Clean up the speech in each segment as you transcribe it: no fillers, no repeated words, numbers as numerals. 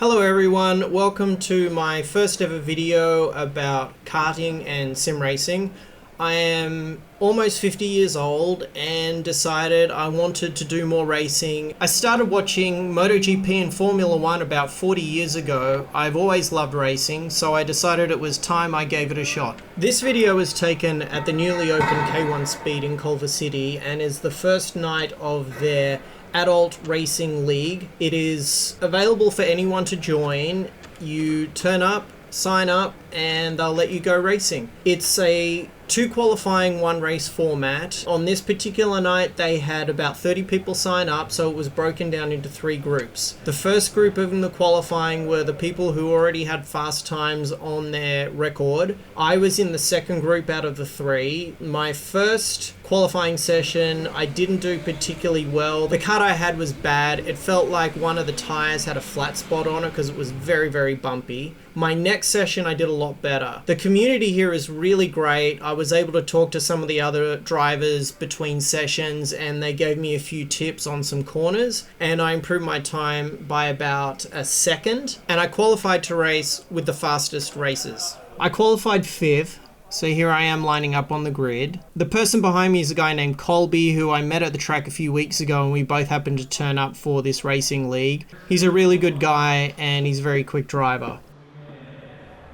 Hello everyone, welcome to my first ever video about karting and sim racing. I am almost 50 years old and decided I wanted to do more racing. I started watching MotoGP and Formula 1 about 40 years ago. I've always loved racing, so I decided it was time I gave it a shot. This video was taken at the newly opened K1 Speed in Culver City and is the first night of their adult racing league. It is available for anyone to join. You turn up, sign up, and they'll let you go racing. It's a 2 qualifying 1 race format. On this particular night they had about 30 people sign up, so it was broken down into 3 groups. The first group in the qualifying were the people who already had fast times on their record. I was in the second group out of the 3. My first qualifying session I didn't do particularly well. The kart I had was bad. It felt like one of the tires had a flat spot on it because it was very bumpy. My next session I did a lot better. The community here is really great. I was able to talk to some of the other drivers between sessions and they gave me a few tips on some corners, and I improved my time by about a second, and I qualified to race with the fastest racers. I qualified 5th. So here I am lining up on the grid. The person behind me is a guy named Culver who I met at the track a few weeks ago, and we both happened to turn up for this racing league. He's a really good guy and he's a very quick driver.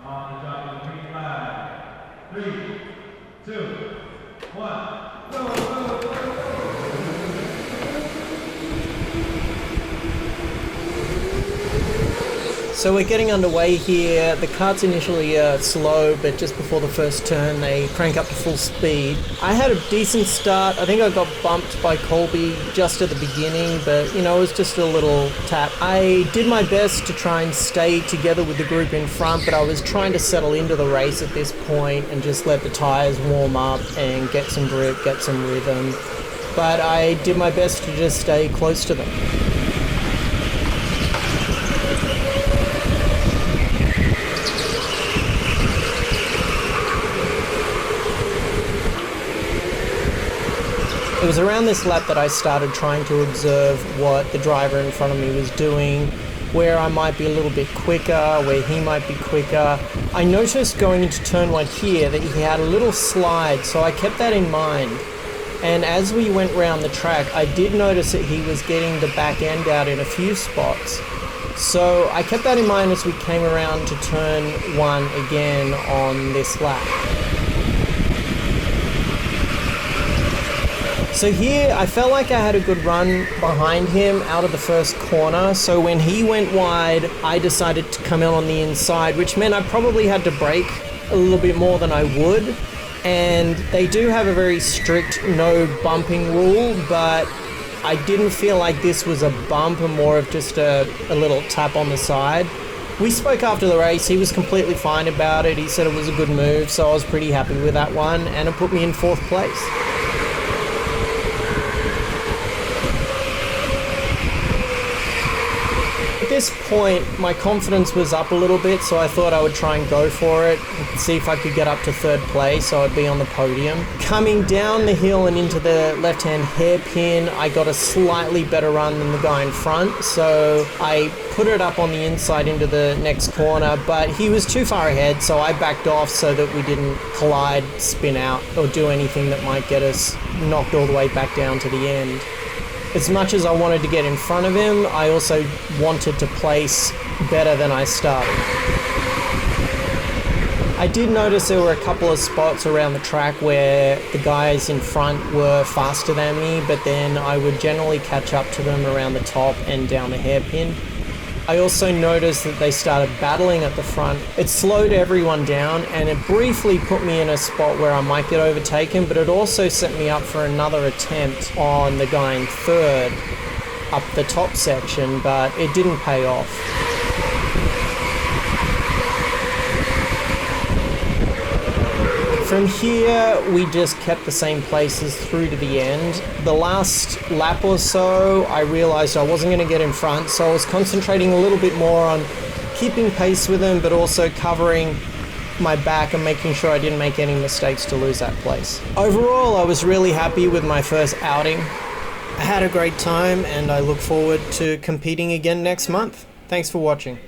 On the top of the green flag. 3, 2, 1, go! So we're getting underway here. The kart's initially slow, but just before the first turn they crank up to full speed. I had a decent start. I think I got bumped by Colby just at the beginning, but you know, it was just a little tap. I did my best to try and stay together with the group in front, but I was trying to settle into the race at this point and just let the tires warm up and get some grip, get some rhythm. But I did my best to just stay close to them. It was around this lap that I started trying to observe what the driver in front of me was doing, where I might be a little bit quicker, where he might be quicker. I noticed going into turn 1 here that he had a little slide, so I kept that in mind. And as we went round the track, I did notice that he was getting the back end out in a few spots. So I kept that in mind as we came around to turn 1 again on this lap. So here, I felt like I had a good run behind him out of the first corner, so when he went wide, I decided to come in on the inside, which meant I probably had to brake a little bit more than I would. And they do have a very strict no bumping rule, but I didn't feel like this was a bump and more of just a little tap on the side. We spoke after the race. He was completely fine about it. He said it was a good move, so I was pretty happy with that one, and it put me in 4th place. At this point, my confidence was up a little bit, so I thought I would try and go for it, see if I could get up to 3rd place, so I'd be on the podium. Coming down the hill and into the left-hand hairpin, I got a slightly better run than the guy in front, so I put it up on the inside into the next corner, but he was too far ahead, so I backed off so that we didn't collide, spin out, or do anything that might get us knocked all the way back down to the end. As much as I wanted to get in front of him, I also wanted to place better than I started. I did notice there were a couple of spots around the track where the guys in front were faster than me, but then I would generally catch up to them around the top and down the hairpin. I also noticed that they started battling at the front. It slowed everyone down and it briefly put me in a spot where I might get overtaken, but it also set me up for another attempt on the guy in 3rd up the top section, but it didn't pay off. From here, we just kept the same places through to the end. The last lap or so, I realized I wasn't going to get in front, so I was concentrating a little bit more on keeping pace with them, but also covering my back and making sure I didn't make any mistakes to lose that place. Overall, I was really happy with my first outing. I had a great time and I look forward to competing again next month. Thanks for watching.